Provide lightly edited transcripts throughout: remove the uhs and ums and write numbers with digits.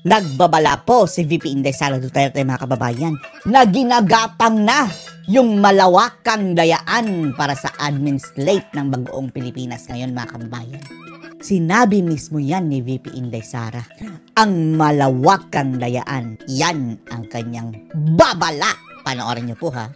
Nagbabala po si VP Inday Sara Duterte mga kababayan na ginagapang na yung malawakang dayaan para sa admin slate ng Bagoong Pilipinas ngayon mga kababayan. Sinabi mismo yan ni VP Inday Sara, ang malawakang dayaan, yan ang kanyang babala. Panoorin niyo po ha.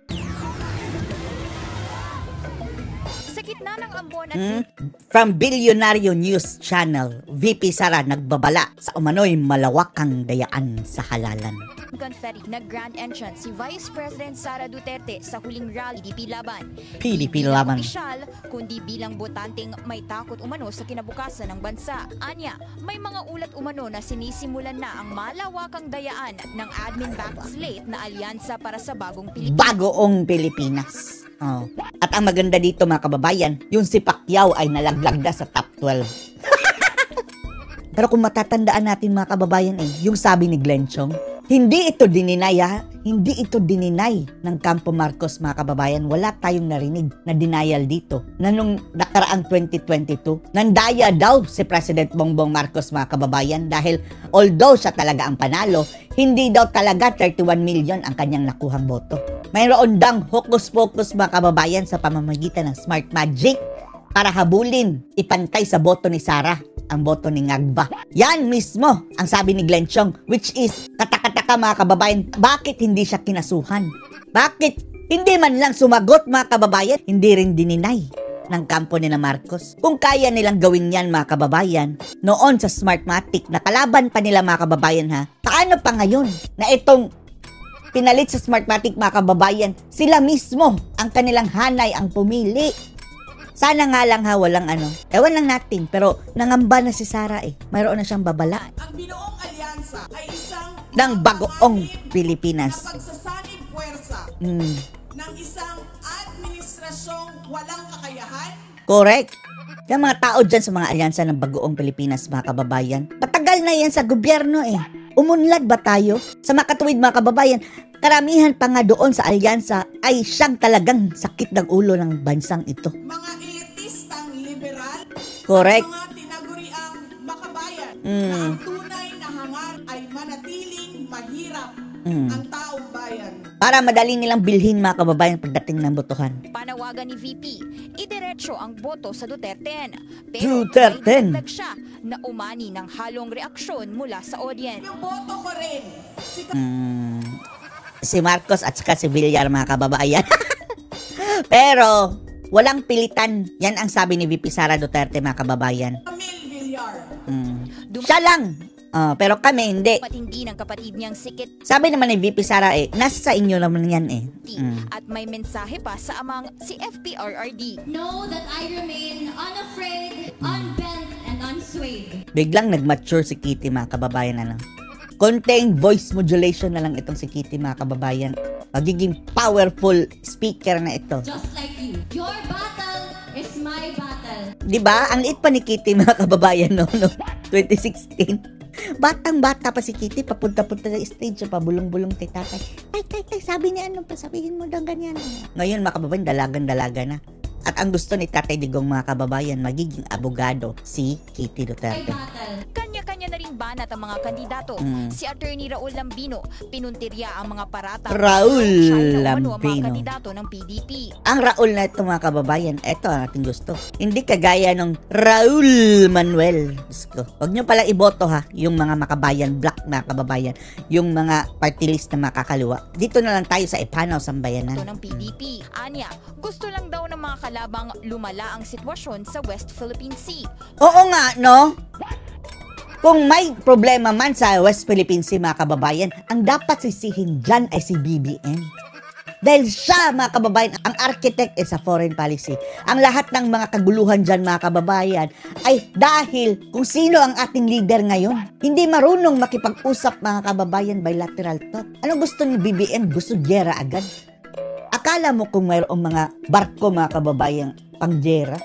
Gitna ng ambon at From Bilyonaryo News Channel, VP Sara nagbabala sa umano'y malawakang dayaan sa halalan. confetti na grand entrance si Vice President Sara Duterte sa huling rally PDP Laban. PDP Hindi Laban. bilang opisyal, kundi bilang botanteng may takot umano sa kinabukasan ng bansa. Anya, may mga ulat umano na sinisimulan na ang malawakang dayaan ng admin-backed slate na alyansa para sa bagong Pilipinas. Bagoong Pilipinas. Oh. At ang maganda dito mga kababayan, yung si Pacquiao ay nalaglag na sa top 12. Pero kung matatandaan natin mga kababayan yung sabi ni Glenn Chong, hindi ito dininay hindi ito dininay ng Campo Marcos mga kababayan. Wala tayong narinig na denial dito. Na nung nakaraang 2022, nandaya daw si President Bongbong Marcos mga kababayan dahil although siya talaga ang panalo, hindi daw talaga 31 million ang kanyang nakuhang boto. Mayroon dang hokus-pokus mga kababayan sa pamamagitan ng smart magic para habulin, ipantay sa boto ni Sara ang boto ni Ngagba. Yan mismo ang sabi ni Glenn Chong, which is katakataka mga kababayan, bakit hindi siya kinasuhan? Bakit hindi man lang sumagot mga kababayan? Hindi rin dininay ng kampo ni na Marcos. Kung kaya nilang gawin yan mga kababayan, noon sa Smartmatic, nakalaban pa nila mga kababayan paano pa ngayon na itong pinalit sa Smartmatic mga kababayan, sila mismo ang kanilang hanay ang pumili. Sana nga lang walang ewan lang natin, pero nangamba na si Sara mayroon na siyang babala. Ang binuong alyansa ay isang ng Bagoong Pilipinas. na pagsasanib puwersa ng isang administrasyong walang kakayahan. Correct. Yung mga tao dyan sa mga alyansa ng Bagoong Pilipinas mga kababayan, matagal na yan sa gobyerno Umunlad ba tayo? Sa makatuwid mga kababayan, karamihan pa nga doon sa alyansa ay siyang talagang sakit ng ulo ng bansang ito. Mga elitistang liberal. Correct. Mga tinaguriang makabayan na ang tunay na hangar ay manatiling mahirap ang taong bayan. Para madali nilang bilhin mga kababayan pagdating ng botohan. Panawagan ni VP, idiretso ang boto sa Duterte. Duterte. Pero may dagdag siya na umani ng halong reaksyon mula sa audience. Yung boto ko rin. Si Marcos at saka si Villar mga kababayan. Pero walang pilitan. Yan ang sabi ni VP Sara Duterte mga kababayan. Camille Villar. Siya lang. Pero kami hindi. Matindi ng kapatid niyang sikit. Sabi naman ni VP Sara nasa sa inyo naman yan At may mensahe pa sa amang si FPRRD. Know that I remain unafraid, unbent, and unswayed. Biglang nag-mature si Kitty mga kababayan Konting voice modulation na lang itong si Kitty mga kababayan. Magiging powerful speaker na ito. Just like you. Your battle is my battle. Diba? Ang liit pa ni Kitty mga kababayan no 2016. Batang-bata pa si Kitty, papunta-punta sa stage, pabulong-bulong kay tatay. Tay, sabi niya pasabihin mo daw ganyan. Ngayon mga kababayan, dalagan-dalaga na. At ang gusto ni Tatay Digong mga kababayan, magiging abogado si Kitty Duterte. Kanya-kanya na rin banat ang mga kandidato. Si Attorney Raul Lambino, pinuntirya ang mga parata. Raul ang mga Lambino. kandidato ng PDP. Ang Raul na ito mga kababayan, ito ang ating gusto. Hindi kagaya ng Raul Manuel. Gusto. Huwag nyo pala iboto yung mga makabayan, black na kababayan, yung mga party list na makakaliwa. Dito na lang tayo sa Ipanaw Sambayanan. Ito ng PDP. Anya, gusto lang daw ng mga kalabang lumala ang sitwasyon sa West Philippine Sea. Oo nga, no? Kung may problema man sa West Philippine Sea, mga kababayan, ang dapat sisihin dyan ay si BBM. Dahil siya, mga kababayan, ang architect sa foreign policy. Ang lahat ng mga kaguluhan dyan, mga kababayan, ay dahil kung sino ang ating leader ngayon. Hindi marunong makipag-usap, mga kababayan, bilateral talk. Anong gusto ni BBM? Gusto gyera agad. Akala mo kung mayroong mga barko, mga kababayan, pang-gyera?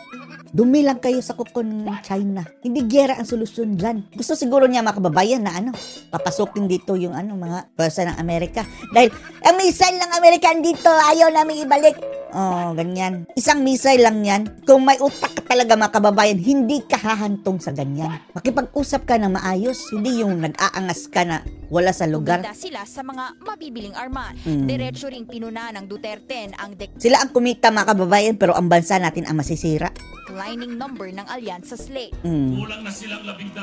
Dumi lang kayo sa kuko ng China. Hindi gyera ang solusyon dyan. Gusto siguro niya mga kababayan na papasukin dito yung mga pwersa ng Amerika. Dahil ang missile ng Amerika dito, ayaw namin ibalik. Oh, ganyan. Isang missile lang yan. Kung may utak ka talaga mga kababayan, hindi ka hahantong sa ganyan. Makipag-usap ka na maayos, hindi yung nag-aangas ka na wala sa lugar. Kumita sila sa mga mabibiling armas. Diretso ring pinuna ng Duterte ang Sila ang kumita mga kababayan, pero ang bansa natin ang masisira. declining number ng alyansa slate. Kulang na silang 12.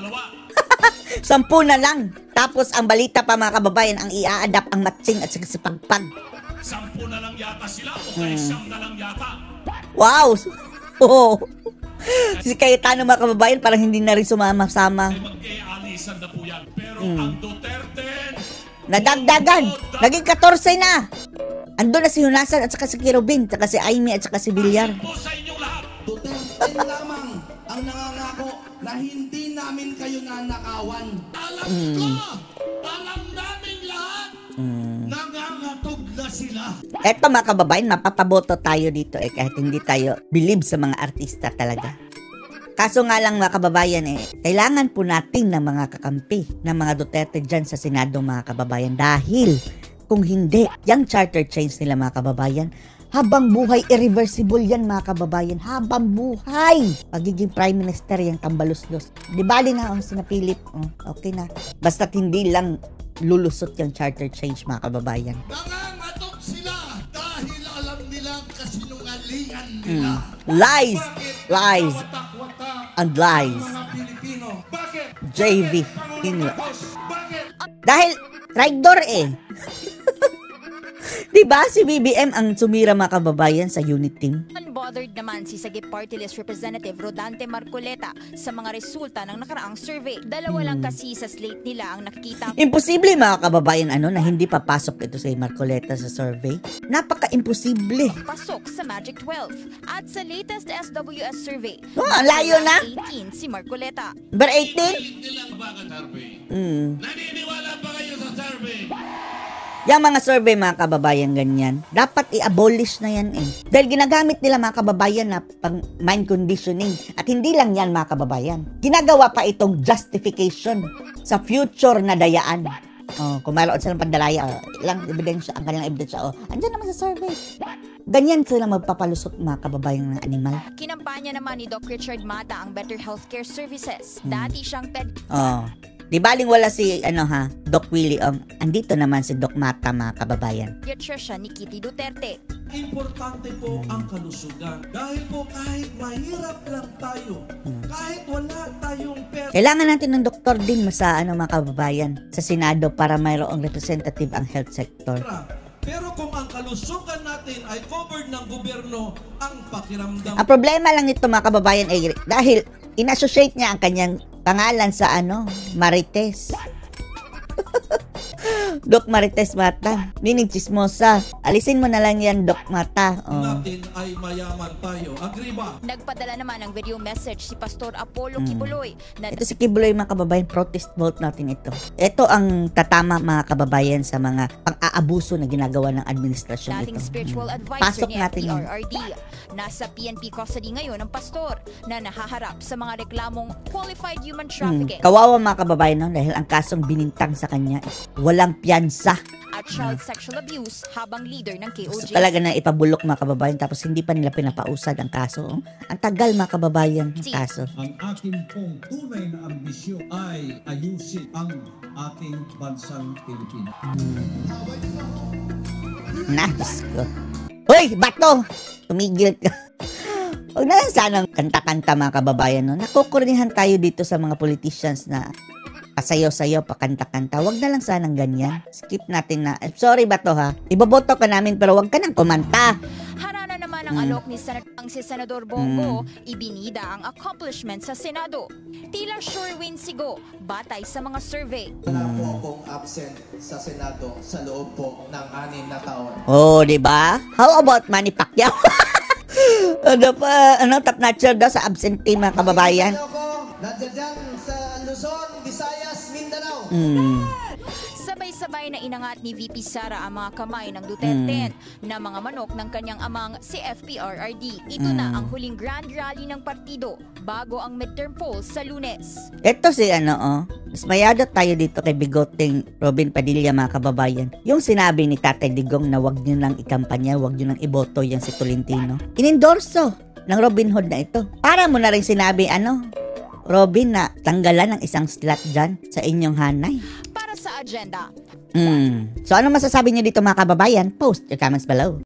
10 na lang. Tapos ang balita pa mga kababayan, ang i-a-adapt ang matching at saka si pagpag. 10 na lang yata sila o kaya 9 na lang yata. Wow! Oh. Si Cayetano mga kababayan parang hindi na rin sumama-sama. Ay mag-e-alisan na po yan. Pero ang Duterte, Nadagdagan. Naging 14 na. Ando na si Hunasan at saka si Kirubin, at saka si Aimee at saka si Villar. po sa inyong lahat. Duterte lamang ang nangangako na hindi namin kayo nanakawan. Alam ko! Alam namin lahat! Nangangatog na sila. Eto mga kababayan, mapapaboto tayo dito kahit hindi tayo believe sa mga artista talaga. Kaso nga lang mga kababayan kailangan po natin ng mga kakampi ng mga Duterte dyan sa Senado mga kababayan dahil kung hindi, yung charter change nila mga kababayan, habang buhay, irreversible yan mga kababayan. Habang buhay. Pagiging prime minister yung tambaluslos. Di bali na ang sinapilip. Okay na. Basta't hindi lang lulusot yung charter change mga kababayan. Nangangatog sila dahil alam nilang kasinungalingan nila. Lies. Lies. Watak-watak And lies. mga Pilipino. Bakit? JV. Bakit? Dahil traidor Diba si BBM ang sumira mga kababayan sa unit team? Unbothered naman si Sagip Party List Representative Rodante Marcoleta sa mga resulta ng nakaraang survey. Dalawa lang kasi sa slate nila ang nakikita. Imposible mga kababayan na hindi papasok ito si Marcoleta sa survey. Napaka-imposible. Pasok sa Magic 12. At sa latest SWS survey, Ang layo na. 18 si Marcoleta. Number 18? Nilang ba ka survey? Mm. Naniniwala ba kayo sa survey? Yung mga survey mga kababayan ganyan, dapat i-abolish na yan Dahil ginagamit nila mga kababayan na pang mind conditioning. At hindi lang yan mga kababayan. Ginagawa pa itong justification sa future na dayaan. Kung mayroon silang pandalaya, ilang ebidensya, ang kanilang ebidensya, andyan naman sa survey. Ganyan sila magpapalusot mga kababayan ng animal. Kinampanya naman ni Doc Richard Mata ang Better Healthcare Services. Dati siyang Di baling wala si Doc Willie andito naman si Doc Mata mga kababayan. pediatrician ni Kitty Duterte. Importante po ang kalusugan. Dahil po kahit mahirap lang tayo, kahit wala tayong pera, Kailangan natin ng doktor din sa mga kababayan sa Senado para mayroong representative ang health sector. pero kung ang kalusugan natin ay covered ng gobyerno, ang pakiramdam Ang problema lang nito mga kababayan ay dahil in-associate niya ang kanyang pangalan sa Marites. Doc Marites Mata. Meaning chismosa. Alisin mo na lang yan, Doc Mata. natin ay mayaman tayo. Agree ba? Nagpadala naman ng video message si Pastor Apollo Kibuloy na Ito si Kibuloy mga kababayan, protest vote natin ito. Ito ang tatama mga kababayan sa mga pang-aabuso na ginagawa ng administrasyon dating ito. spiritual advisor Pasok ni natin yan. FDRRD. Nasa PNP custody ngayon ang pastor na nahaharap sa mga reklamong qualified human trafficking Kawawa mga kababayan dahil ang kasong binintang sa kanya is walang piyansa. at child sexual abuse habang leader ng Gusto KOJ. talaga na ipabulok mga kababayan tapos hindi pa nila pinapausad ang kaso. Ang tagal mga kababayan ng kaso. Ang akin pong tunay na ambisyon ay ayusin ang ating bansang Pilipinas. Nais ko. Hoy, bato! Tumigil ka. Huwag na lang sanang kanta-kanta mga kababayan. Nakukurnihan tayo dito sa mga politicians na pasayaw-sayaw, pakanta-kanta. Huwag na lang sanang ganyan. Skip natin na. Sorry bato Iboboto ka namin pero huwag ka nang kumanta. Harana naman ang alok ni si Senador Bongo, ibinida ang accomplishment sa Senado. Tila sure win si Go, batay sa mga survey. Wala po akong absent sa Senado sa loob po ng 6 na taon. Oh, di ba? How about Manny Pacquiao? Top notcher daw sa absentee mga kababayan. Nandiyan dyan sa Luzon, Visayas, Mindanao. Sabay-sabay Sabay na inangat ni VP Sara ang mga kamay ng Duterte na mga manok ng kanyang amang si FPRRD. Ito na ang huling grand rally ng partido bago ang midterm polls sa Lunes. Ito si mas mayado tayo dito kay bigoting Robin Padilla, mga kababayan. Yung sinabi ni Tatay Digong na wag nyo lang ikampanya, wag nyo lang iboto yan si Tolentino. Inendorso ng Robin Hood na ito. Para mo na rin sinabi, Robin, na tanggalan ng isang slot dyan sa inyong hanay. Para sa agenda. So ano masasabi niyo dito, mga kababayan? Post your comments below.